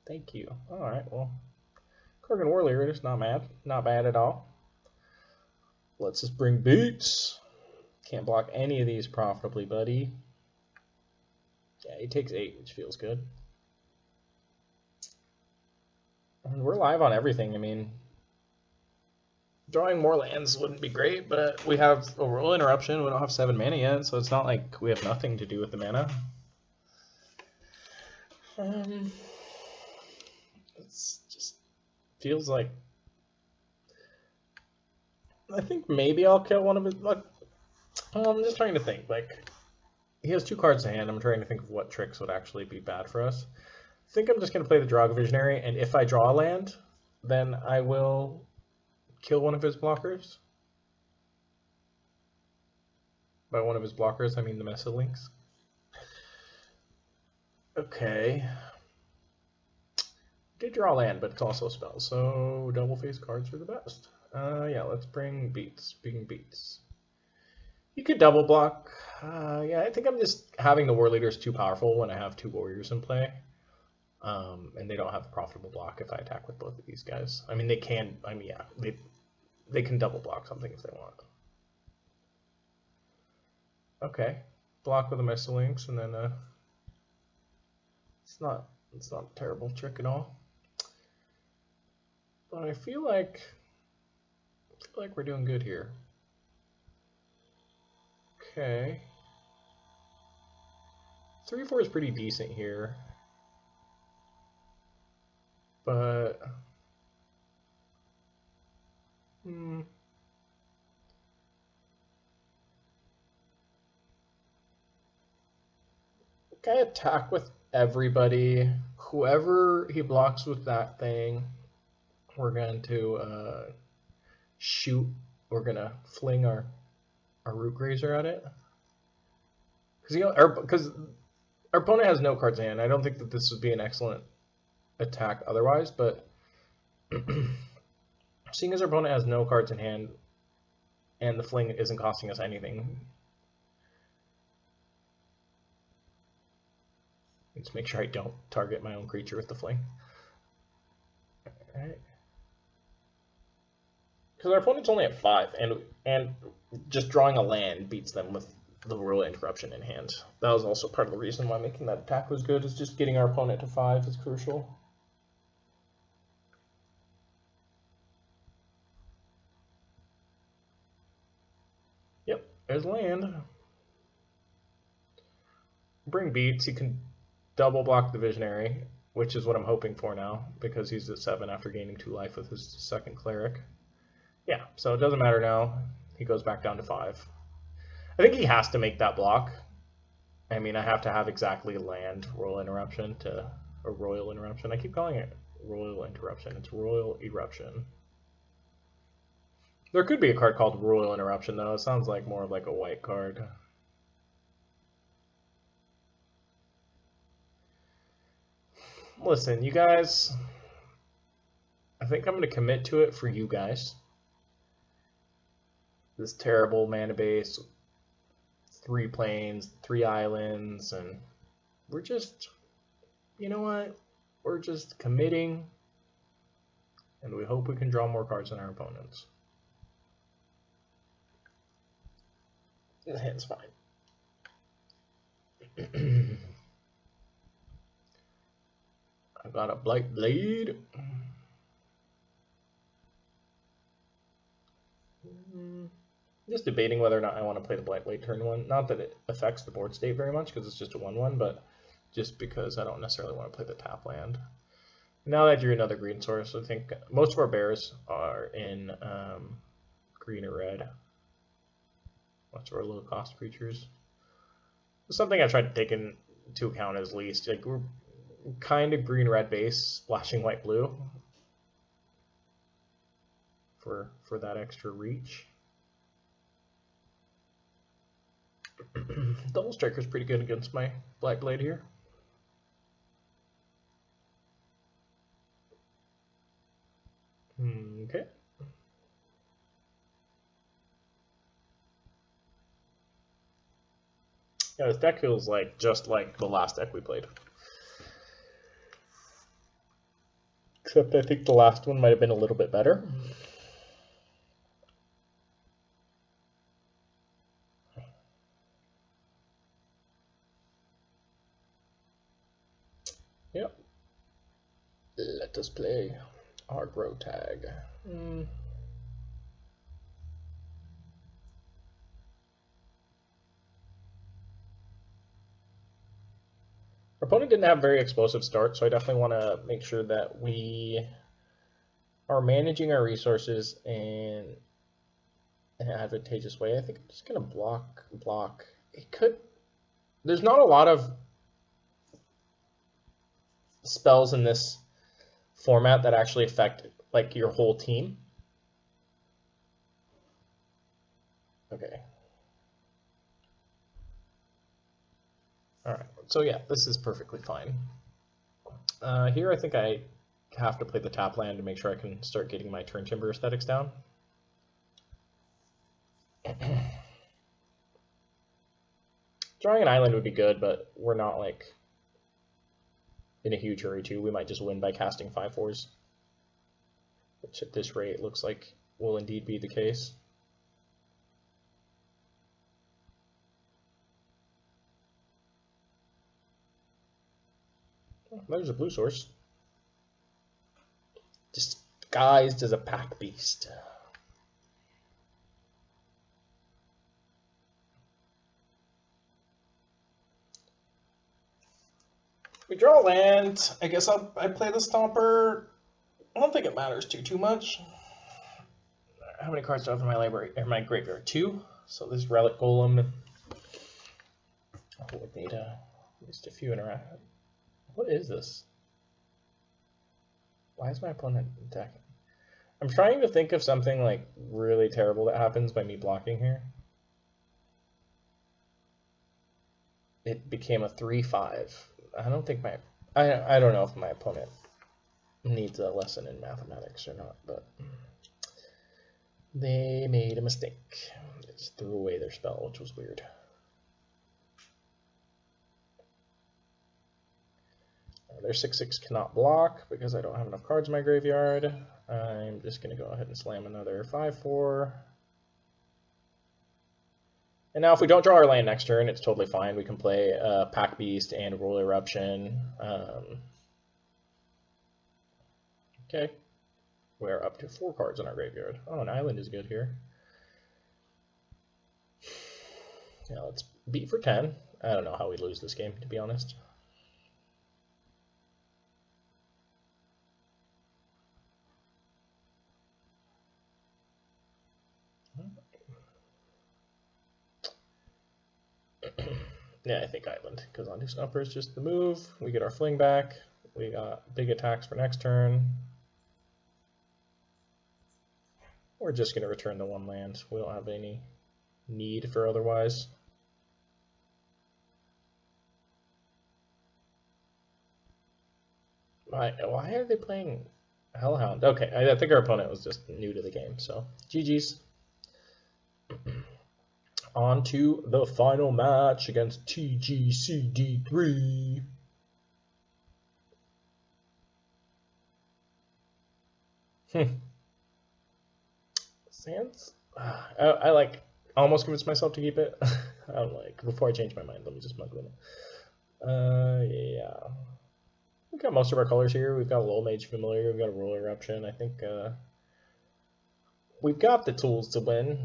Thank you. Alright, well. Kurgan Warrior is not mad. Not bad at all. Let's just bring beats. Can't block any of these profitably, buddy. Yeah, he takes 8, which feels good. And we're live on everything. I mean, drawing more lands wouldn't be great, but we have a Royal Interruption. We don't have 7 mana yet, so it's not like we have nothing to do with the mana. It's just feels like I think maybe I'll kill one of his. Like, I'm just trying to think. Like, he has 2 cards in hand. I'm trying to think of what tricks would actually be bad for us. I think I'm just going to play the Draug Visionary, and if I draw a land, then I will kill one of his blockers. By one of his blockers, I mean the Mesa Links. Okay. Did draw land, but it's also a spell, so double face cards are the best. Yeah, let's bring beats. Speaking beats. You could double block. Yeah, I think I'm just having the war leaders too powerful when I have 2 warriors in play. And they don't have a profitable block if I attack with both of these guys. I mean, they can. I mean, yeah, they can double block something if they want. Okay, block with a Mesa Links, and then it's not a terrible trick at all. But I feel like we're doing good here. Okay. 3/4 is pretty decent here. But I attack with everybody. Whoever he blocks with that thing, we're going to shoot. We're going to fling our Root Grazer at it. Because our opponent has no cards in hand. I don't think that this would be an excellent attack otherwise, but seeing as our opponent has no cards in hand and the fling isn't costing us anything, let's make sure I don't target my own creature with the fling. Alright. Because our opponent's only at 5, and just drawing a land beats them with the Royal Interruption in hand. That was also part of the reason why making that attack was good, is just getting our opponent to 5 is crucial. Yep, there's land. Bring beats, he can double block the Visionary, which is what I'm hoping for now, because he's at 7 after gaining 2 life with his second Cleric. Yeah, so it doesn't matter now. He goes back down to 5. I think he has to make that block. I mean, I have to have exactly land Royal Interruption or Royal Interruption. I keep calling it Royal Interruption. It's Royal Eruption. There could be a card called Royal Interruption, though. It sounds like more of like a white card. Listen, you guys, I think I'm going to commit to it for you guys. This terrible mana base, 3 plains, 3 islands, and we're just, you know what? We're just committing, and we hope we can draw more cards than our opponents. The hand's fine. I got a Blight Blade. Just debating whether or not I want to play the Blight Blade turn 1. Not that it affects the board state very much, because it's just a 1/1, but just because I don't necessarily want to play the tap land. Now that I drew another green source, I think most of our bears are in green or red. Most of our low cost creatures. Something I tried to take into account is least. Like, we're kind of green-red base, splashing white-blue for that extra reach. Double Striker's pretty good against my Black Blade here. Okay. Yeah, this deck feels like just like the last deck we played. Except I think the last one might have been a little bit better. Yep. Let us play our Grow Tag. Our opponent didn't have a very explosive start, so I definitely want to make sure that we are managing our resources in an advantageous way. I think I'm just going to block. It could. There's not a lot of spells in this format that actually affect like your whole team. Okay. Alright, so yeah, this is perfectly fine. Here I think I have to play the tap land to make sure I can start getting my turn timber aesthetics down. Drawing an island would be good, but we're not like in a huge hurry to. We might just win by casting 5/4s, which at this rate looks like will indeed be the case. There's a blue source. Disguised as a Packbeast. We draw land. I guess I play the Stomper. I don't think it matters too much. How many cards do I have in my library? In my graveyard? 2. So this Relic Golem. Holy data. Just a few interact. What is this? Why is my opponent attacking? I'm trying to think of something like really terrible that happens by me blocking here. It became a 3-5. I don't think my I don't know if my opponent needs a lesson in mathematics or not, but they made a mistake. They just threw away their spell, which was weird. Their 6/6 cannot block because I don't have enough cards in my graveyard. I'm just going to go ahead and slam another 5/4. And now if we don't draw our land next turn, it's totally fine. We can play Packbeast and Royal Eruption. Okay. We're up to 4 cards in our graveyard. Oh, an island is good here. Yeah, let's beat for 10. I don't know how we lose this game, to be honest. Yeah, I think island, because Undo Stomper is just the move. We get our fling back. We got big attacks for next turn. We're just going to return the 1 land. We don't have any need for otherwise. Why are they playing Hellhound? Okay, I think our opponent was just new to the game, so GG's. On to the final match against TGCD3. Sands? I like almost convinced myself to keep it. I'm like, before I change my mind, let me just mug them. Yeah. We've got most of our colors here. We've got a Low Mage Familiar. We've got a Royal Eruption. I think we've got the tools to win.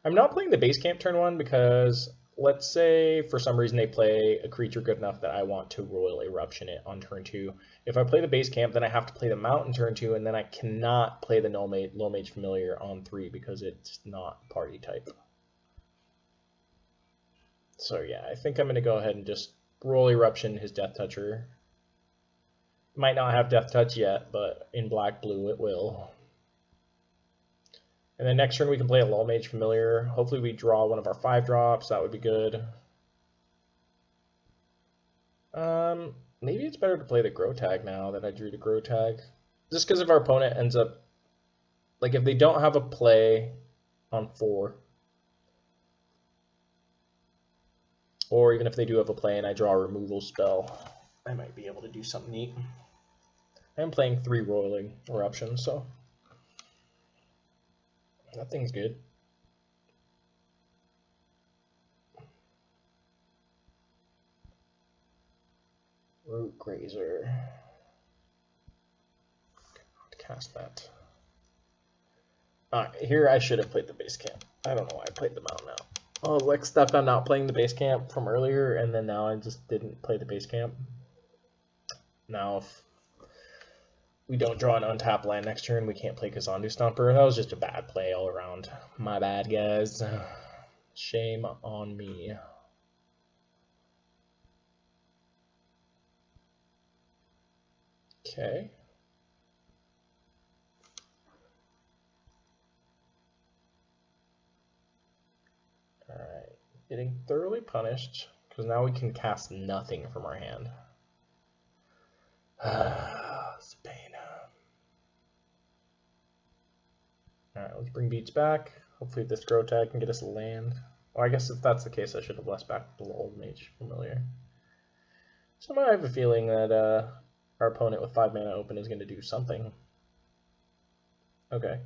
I'm not playing the base camp turn 1 because let's say for some reason they play a creature good enough that I want to Royal Eruption it on turn 2. If I play the base camp, then I have to play the mountain turn 2, and then I cannot play the Low Mage Familiar on 3 because it's not party type. So yeah, I think I'm going to go ahead and just Royal Eruption his Death Toucher. Might not have Death Touch yet, but in black-blue it will. And then next turn we can play a Low Mage Familiar. Hopefully we draw one of our 5-drops. That would be good. Maybe it's better to play the Grow Tag now that I drew the Grow Tag. Just because if our opponent ends up... Like, if they don't have a play on 4, or even if they do have a play and I draw a removal spell, I might be able to do something neat. I'm playing 3 Roiling Eruptions, so... That thing's good. Root Grazer. Cast that. Here I should have played the base camp. I don't know why I played the mountain now. I was like stuck on not playing the base camp from earlier, and then now I just didn't play the base camp. Now if we don't draw an untapped land next turn, we can't play Kazandu Stomper. That was just a bad play all around. My bad, guys. Shame on me. Okay. Alright. Getting thoroughly punished, because now we can cast nothing from our hand. It's a pain. Alright, let's bring Beats back. Hopefully this Grow Tag can get us a land. Well, I guess if that's the case, I should have left back the Old Mage Familiar. So I have a feeling that our opponent with 5 mana open is going to do something. Okay.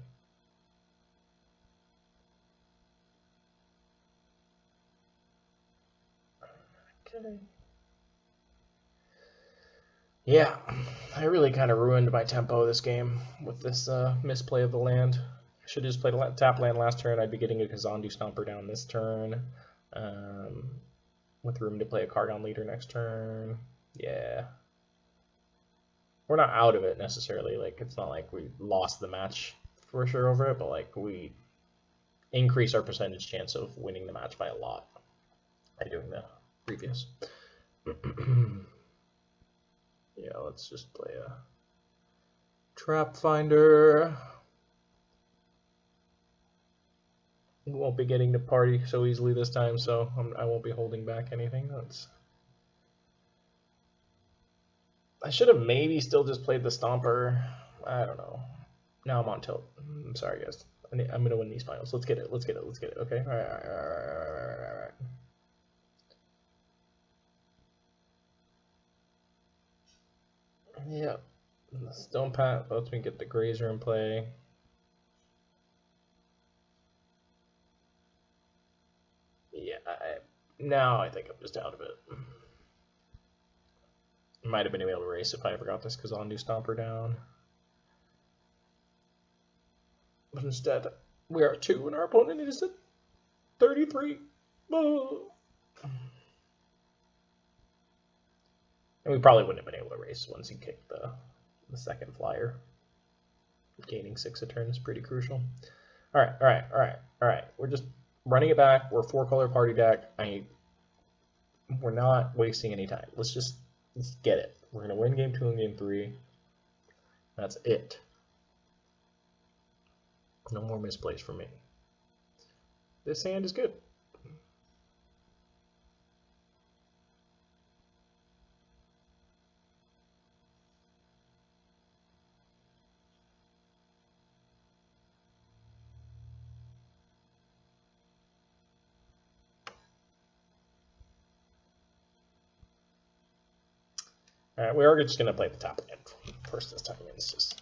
Okay. Yeah, I really kind of ruined my tempo this game with this misplay of the land. I should have just played a tap land last turn. I'd be getting a Kazandu Stomper down this turn. With room to play a Cargon Leader next turn. Yeah. We're not out of it necessarily. Like, it's not like we lost the match for sure over it, but like we increase our percentage chance of winning the match by a lot. by doing the previous. Yeah, let's just play a trap finder. We won't be getting to party so easily this time, so I won't be holding back anything. I should have maybe still just played the Stomper. I don't know. Now I'm on tilt. I'm sorry, guys. I'm gonna win these finals. Let's get it. Let's get it. Let's get it. Okay. All right. Yeah. The Stone Pat lets me get the Grazer in play. Yeah. Now I think I'm just out of it. Might have been able to race if I ever got this because I'll do Stomper down. But instead, we are 2 and our opponent is at 33. Oh. And we probably wouldn't have been able to race once he kicked the second flyer. Gaining 6 a turn is pretty crucial. All right. We're just running it back. We're 4-color party deck. We're not wasting any time. Let's get it. We're gonna win game 2 and game 3. That's it. No more misplays for me. This hand is good. All right, we are just gonna play the top hand first this time. It's just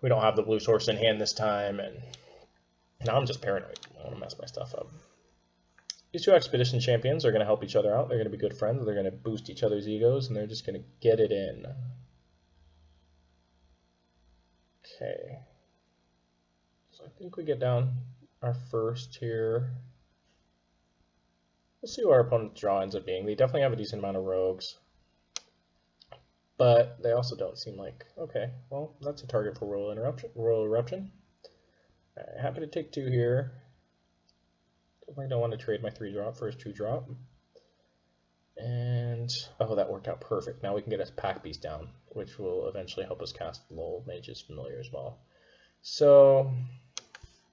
we don't have the blue source in hand this time, and now I'm just paranoid. I want to mess my stuff up. These 2 expedition champions are going to help each other out. They're going to be good friends. They're going to boost each other's egos, and they're just going to get it in. Okay. So I think we get down our first here. We'll see what our opponent's draw ends up being. They definitely have a decent amount of rogues. But they also don't seem like... Okay, well, that's a target for Royal Eruption. Right, happy to take 2 here. Definitely don't want to trade my 3-drop for his 2-drop. And... oh, that worked out perfect. Now we can get his Packbeast down, which will eventually help us cast Lowell Mage's Familiar as well. So,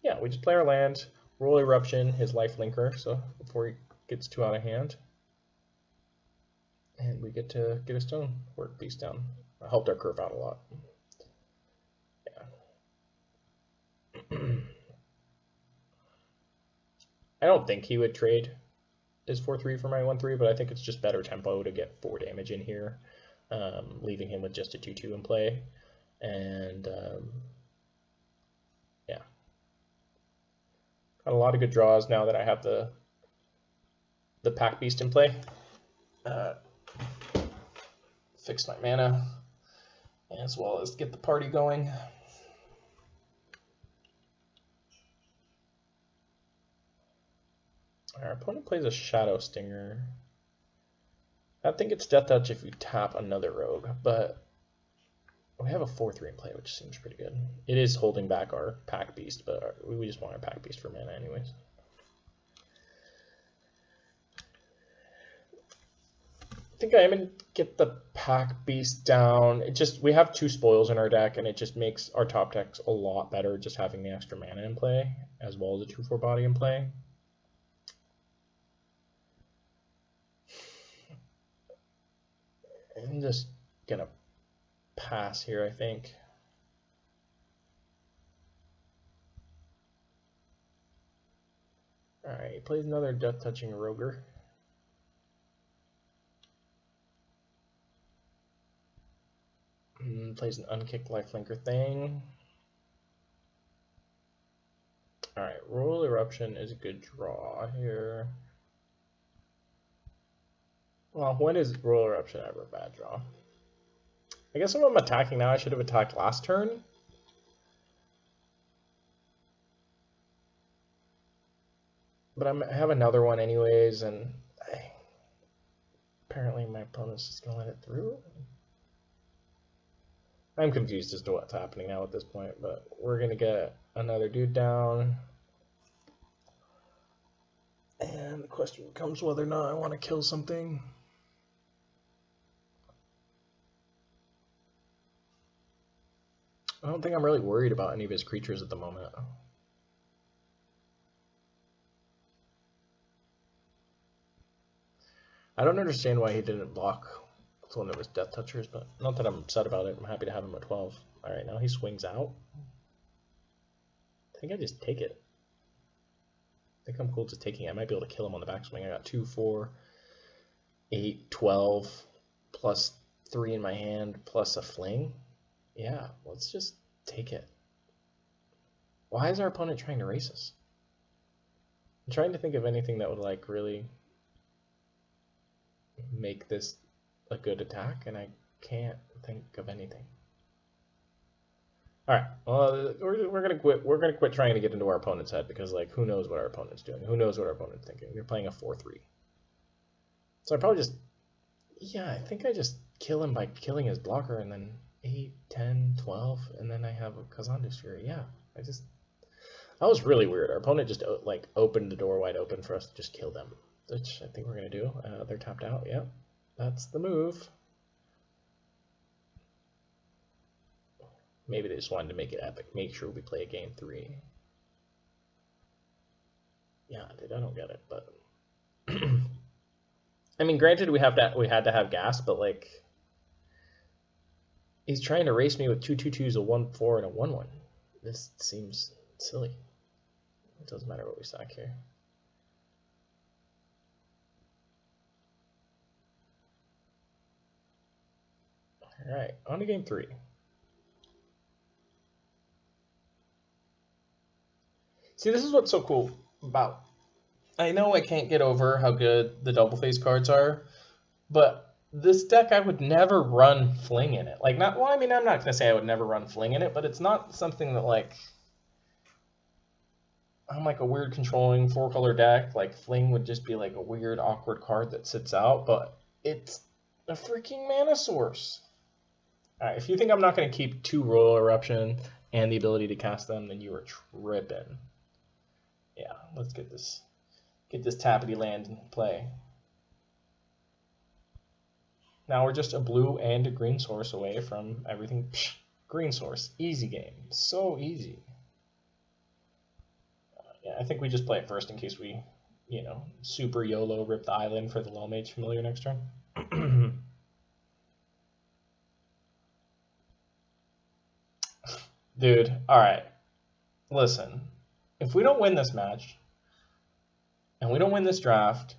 yeah, we just play our land, Royal Eruption, his life linker, so before he gets too out of hand. And we get to get a Stone Work Beast down. It helped our curve out a lot. Yeah. I don't think he would trade his 4-3 for my 1-3, but I think it's just better tempo to get 4 damage in here, leaving him with just a 2-2 in play. And yeah. Got a lot of good draws now that I have the Packbeast in play. Fix my mana, as well as get the party going. Our opponent plays a Shadow Stinger. I think it's Death Touch if you tap another rogue, but we have a 4-3 in play, which seems pretty good. It is holding back our Packbeast, but we just want our Packbeast for mana anyways. I think I'm going to get the Packbeast down. We have 2 spoils in our deck, and it just makes our top decks a lot better just having the extra mana in play, as well as a 2-4 body in play. I'm just going to pass here, I think. Alright, he plays another Death Touching Roger. Plays an unkicked lifelinker thing. Alright, Royal Eruption is a good draw here. Well, when is Royal Eruption ever a bad draw? I guess if I'm attacking now, I should have attacked last turn. But I have another one anyways, and apparently my opponent's just going to let it through. I'm confused as to what's happening now at this point, but we're going to get another dude down. And the question becomes whether or not I want to kill something. I don't think I'm really worried about any of his creatures at the moment. I don't understand why he didn't block one of his Death Touchers, but not that I'm upset about it. I'm happy to have him at 12. Alright, now he swings out. I think I just take it. I think I'm cool just taking it. I might be able to kill him on the backswing. I got 2, 4, 8, 12, plus 3 in my hand, plus a fling. Yeah, let's just take it. Why is our opponent trying to race us? I'm trying to think of anything that would like really make this a good attack, and I can't think of anything. All right, well, we're gonna quit. We're gonna quit trying to get into our opponent's head because, like, who knows what our opponent's doing? Who knows what our opponent's thinking? You're playing a 4-3, so I probably just, yeah, I think I just kill him by killing his blocker, and then 8, 10, 12, and then I have a Kazandu's Fury. Yeah, that was really weird. Our opponent just like opened the door wide open for us to just kill them, which I think we're gonna do. They're tapped out. Yep, that's the move. Maybe they just wanted to make it epic. Make sure we play a game 3. Yeah, dude, I don't get it, but I mean, granted, we had to have gas, but like, he's trying to race me with 2 2-2s, a 1-4, and a 1-1. This seems silly. It doesn't matter what we stack here. All right, on to game 3. See, this is what's so cool about. I know I can't get over how good the double face cards are, but this deck I would never run Fling in it. Like, not, well, I mean, I'm not gonna say I would never run Fling in it, but it's not something that like I'm like a weird controlling 4-color deck. Like, Fling would just be like a weird, awkward card that sits out, but it's a freaking mana source. All right, if you think I'm not gonna keep 2 Royal Eruption and the ability to cast them, then you are tripping. Yeah, let's get this tappity land in play. Now we're just a blue and a green source away from everything. Psh, green source, easy game, so easy. Yeah, I think we just play it first in case we, super YOLO rip the island for the Low Mage Familiar next turn. Dude, all right, listen. If we don't win this match, and we don't win this draft,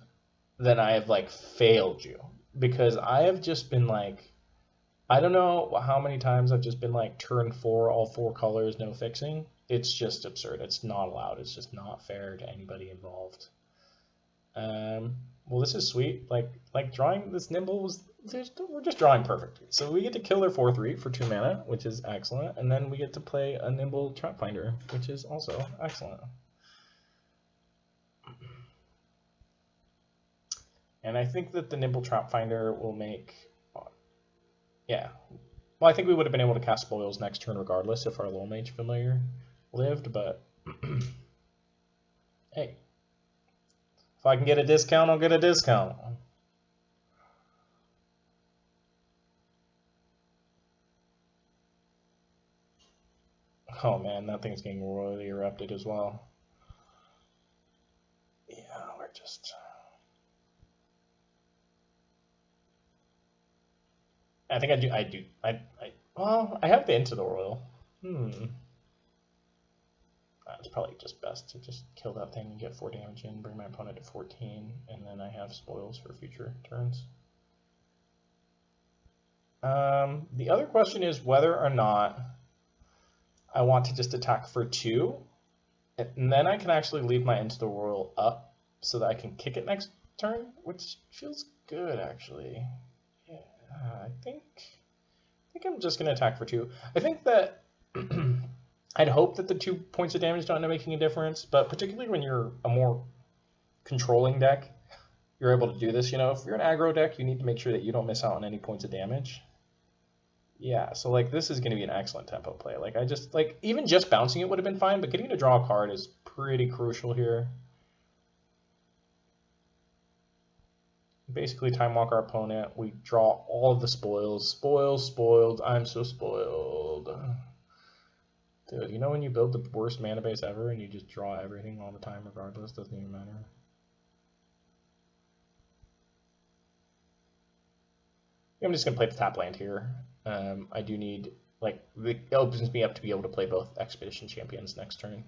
then I have like failed you, because I have just been like, I don't know how many times I've just been like turn 4, all 4 colors, no fixing. It's just absurd. It's not allowed. It's just not fair to anybody involved. Well, this is sweet. Like drawing this Nimble we're just drawing perfectly. So we get to kill their 4/3 for 2 mana, which is excellent, and then we get to play a Nimble Trapfinder, which is also excellent. And I think that the Nimble Trapfinder will make, yeah. Well, I think we would have been able to cast Spoils next turn regardless if our Low Mage Familiar lived, but hey, if I can get a discount, I'll get a discount. Oh man, that thing's getting royally erupted as well. Yeah, we're just... I think I do. Well, I have the Into the Royal. It's probably just best to just kill that thing and get 4 damage in, bring my opponent to 14, and then I have spoils for future turns. The other question is whether or not I want to just attack for 2, and then I can actually leave my Into the Royal up so that I can kick it next turn, which feels good actually. Yeah, I think I'm just gonna attack for 2. I think that I'd hope that the 2 points of damage don't end up making a difference, but particularly when you're a more controlling deck, you're able to do this. If you're an aggro deck, you need to make sure that you don't miss out on any points of damage. Yeah, so like this is going to be an excellent tempo play. Like even just bouncing it would have been fine, but getting to draw a card is pretty crucial here. Basically time walk our opponent. We draw all of the spoils. Spoiled. I'm so spoiled. Dude, you know when you build the worst mana base ever and you just draw everything all the time regardless? Doesn't even matter. I'm just going to play the tap land here. I do need, like, it opens me up to be able to play both Expedition Champions next turn.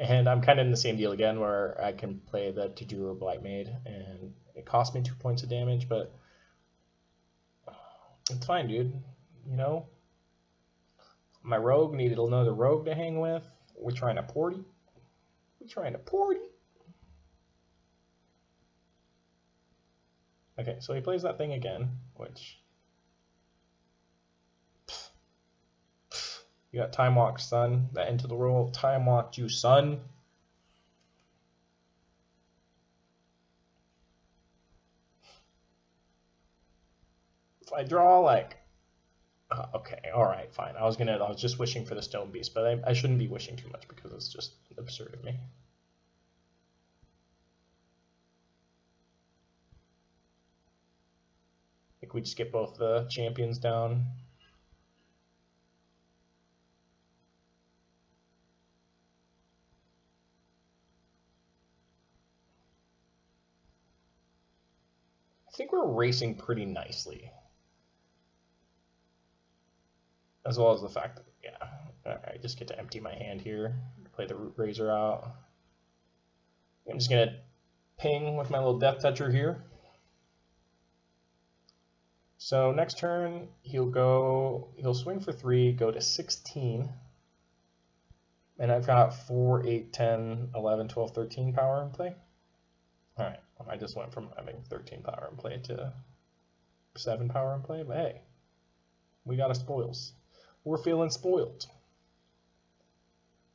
And I'm kind of in the same deal again where I can play the Tajuru Blight Maid, and it costs me 2 points of damage, but it's fine, dude. You know? My rogue needed another rogue to hang with. We're trying to porty. Okay, so he plays that thing again, which... You got Time Walk, son. That into the rule. Time Walked you, son. If I draw, like... okay, alright, fine. I was just wishing for the Stone Beast, but I shouldn't be wishing too much because it's just absurd of me. I think we just get both the champions down. I think we're racing pretty nicely. As well as the fact that, yeah, I just get to empty my hand here, play the Root Razor out. I'm just going to ping with my little Death Toucher here. So next turn, he'll swing for 3, go to 16. And I've got 4, 8, 10, 11, 12, 13 power in play. All right, I just went from having 13 power in play to 7 power in play, but hey, we got a spoils. We're feeling spoiled.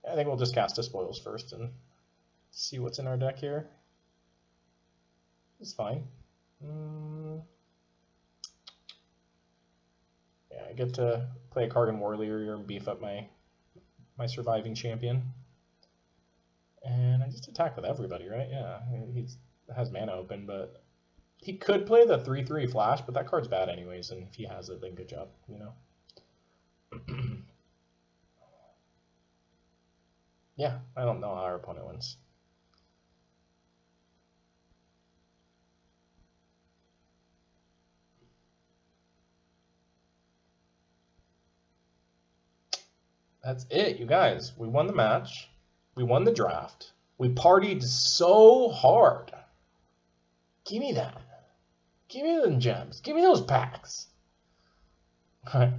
I think we'll just cast a spoils first and see what's in our deck here. It's fine. Yeah, I get to play a Kargan Warrior here and beef up my surviving champion. And I just attack with everybody, right? Yeah, he has mana open, but he could play the 3/3 flash, but that card's bad anyways, and if he has it, then good job, you know? Yeah, I don't know how our opponent wins. That's it, you guys. We won the match. We won the draft. We partied so hard. Give me that. Give me them gems. Give me those packs. All right.